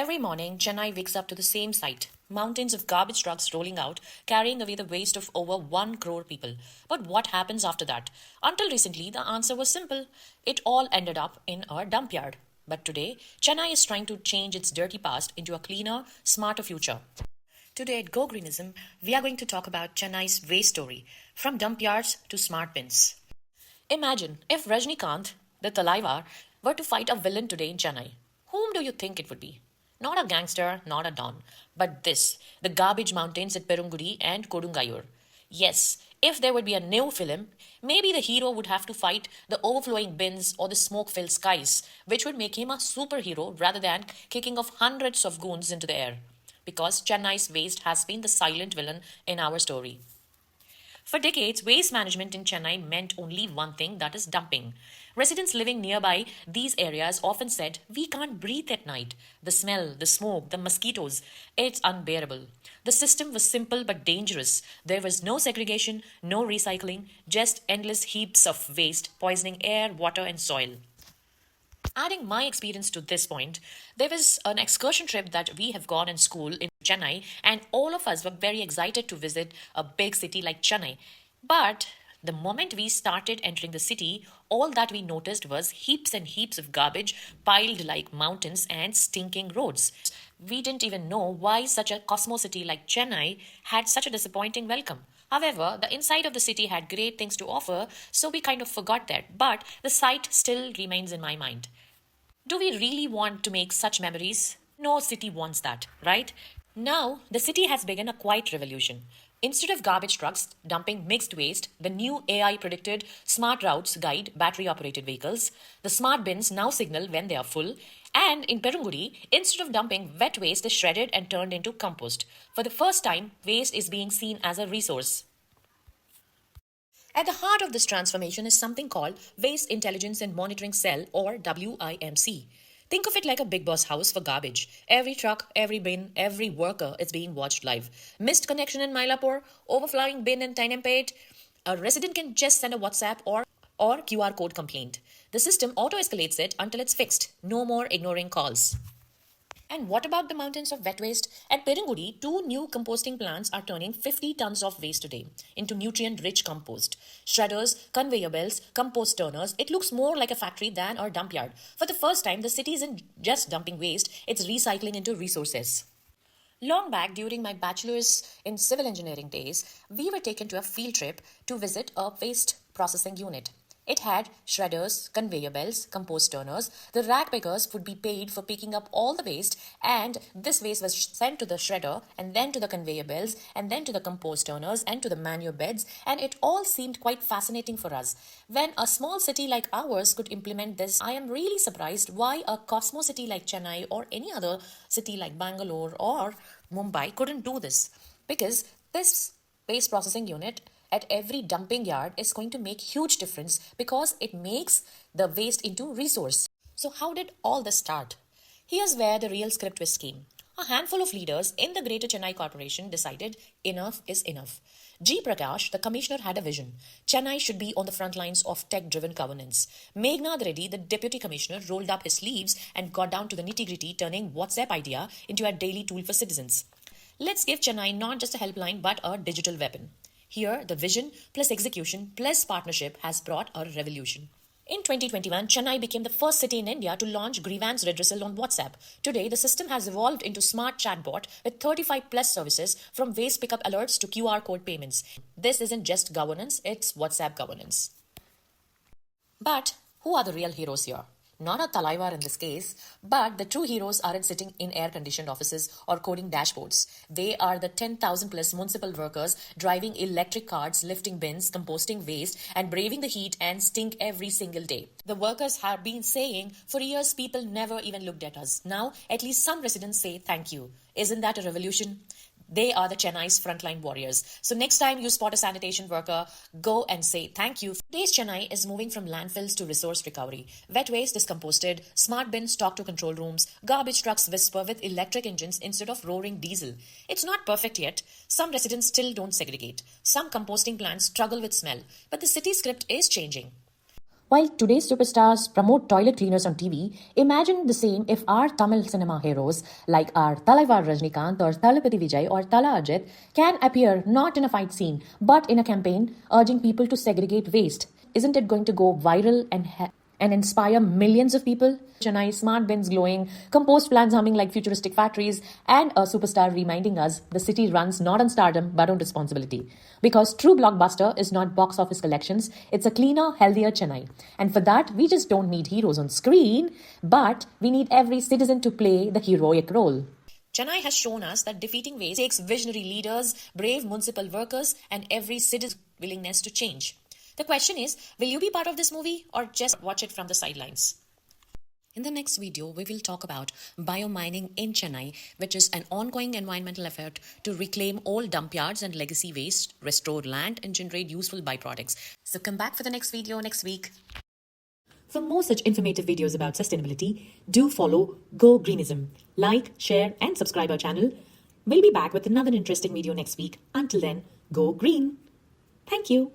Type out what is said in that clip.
Every morning, Chennai wakes up to the same sight mountains of garbage trucks rolling out, carrying away the waste of over 1 crore people. But what happens after that? Until recently, the answer was simple it all ended up in a dump yard. But today, Chennai is trying to change its dirty past into a cleaner, smarter future. Today at Go Greenism, we are going to talk about Chennai's waste story from dump yards to smart bins. Imagine if Rajnikant, the Talaivar, were to fight a villain today in Chennai. Whom do you think it would be? Not a gangster, not a don, but this, the garbage mountains at Perungudi and Kodungaiyur. Yes, if there would be a new film, maybe the hero would have to fight the overflowing bins or the smoke-filled skies, which would make him a superhero rather than kicking off hundreds of goons into the air. Because Chennai's waste has been the silent villain in our story. For decades, waste management in Chennai meant only one thing, that is dumping. Residents living nearby these areas often said, "We can't breathe at night. The smell, the smoke, the mosquitoes, it's unbearable." The system was simple but dangerous. There was no segregation, no recycling, just endless heaps of waste, poisoning air, water, and soil. Adding my experience to this point, there was an excursion trip that we have gone in school in Chennai, and all of us were very excited to visit a big city like Chennai. But the moment we started entering the city, all that we noticed was heaps and heaps of garbage piled like mountains and stinking roads. We didn't even know why such a cosmo city like Chennai had such a disappointing welcome. However, the inside of the city had great things to offer, so we kind of forgot that. But the sight still remains in my mind. Do we really want to make such memories? No city wants that, right? Now, the city has begun a quiet revolution. Instead of garbage trucks dumping mixed waste, the new AI predicted smart routes guide battery operated vehicles. The smart bins now signal when they are full. And in Perungudi, instead of dumping wet waste is shredded and turned into compost. For the first time, waste is being seen as a resource. At the heart of this transformation is something called Waste Intelligence and Monitoring Cell, or WIMC. Think of it like a big boss house for garbage. Every truck, every bin, every worker is being watched live. Missed connection in Mylapore, overflowing bin in Tainampet. A resident can just send a WhatsApp or QR code complaint. The system auto-escalates it until it's fixed. No more ignoring calls. And what about the mountains of wet waste? At Perungudi, 2 new composting plants are turning 50 tons of waste a day into nutrient-rich compost. Shredders, conveyor belts, compost turners, it looks more like a factory than a dump yard. For the first time, the city isn't just dumping waste, it's recycling into resources. Long back, during my bachelor's in civil engineering days, we were taken to a field trip to visit a waste processing unit. It had shredders, conveyor belts, compost turners. The rag pickers would be paid for picking up all the waste, and this waste was sent to the shredder and then to the conveyor belts and then to the compost turners and to the manure beds, and it all seemed quite fascinating for us. When a small city like ours could implement this, I am really surprised why a cosmo city like Chennai or any other city like Bangalore or Mumbai couldn't do this. Because this waste processing unit at every dumping yard is going to make huge difference because it makes the waste into resource. So how did all this start? Here's where the real script twist came. A handful of leaders in the Greater Chennai Corporation decided enough is enough. G. Prakash, the commissioner, had a vision. Chennai should be on the front lines of tech-driven governance. Meghnad Reddy, the deputy commissioner, rolled up his sleeves and got down to the nitty-gritty, turning WhatsApp idea into a daily tool for citizens. Let's give Chennai not just a helpline but a digital weapon. Here, the vision plus execution plus partnership has brought a revolution. In 2021, Chennai became the first city in India to launch grievance redressal on WhatsApp. Today, the system has evolved into smart chatbot with 35 plus services from waste pickup alerts to QR code payments. This isn't just governance, it's WhatsApp governance. But who are the real heroes here? Not a Talaivar in this case, but the true heroes aren't sitting in air-conditioned offices or coding dashboards. They are the 10,000 plus municipal workers driving electric carts, lifting bins, composting waste, and braving the heat and stink every single day. The workers have been saying, for years people never even looked at us. Now, at least some residents say thank you. Isn't that a revolution? They are the Chennai's frontline warriors. So next time you spot a sanitation worker, go and say thank you. Today's Chennai is moving from landfills to resource recovery. Wet waste is composted, smart bins talk to control rooms, garbage trucks whisper with electric engines instead of roaring diesel. It's not perfect yet. Some residents still don't segregate. Some composting plants struggle with smell. But the city script is changing. While today's superstars promote toilet cleaners on TV, imagine the same if our Tamil cinema heroes like our Talaivar Rajnikant or Thalapati Vijay or Tala Ajit can appear not in a fight scene but in a campaign urging people to segregate waste. Isn't it going to go viral and inspire millions of people? Chennai, smart bins glowing, compost plants humming like futuristic factories, and a superstar reminding us the city runs not on stardom but on responsibility. Because true Blockbuster is not box office collections, it's a cleaner, healthier Chennai. And for that, we just don't need heroes on screen, but we need every citizen to play the heroic role. Chennai has shown us that defeating waste takes visionary leaders, brave municipal workers, and every citizen's willingness to change. The question is, will you be part of this movie or just watch it from the sidelines? In the next video, we will talk about biomining in Chennai, which is an ongoing environmental effort to reclaim old dumpyards and legacy waste, restore land, and generate useful byproducts. So come back for the next video next week. For more such informative videos about sustainability, do follow Go Greenism. Like, share, and subscribe our channel. We'll be back with another interesting video next week. Until then, go green. Thank you.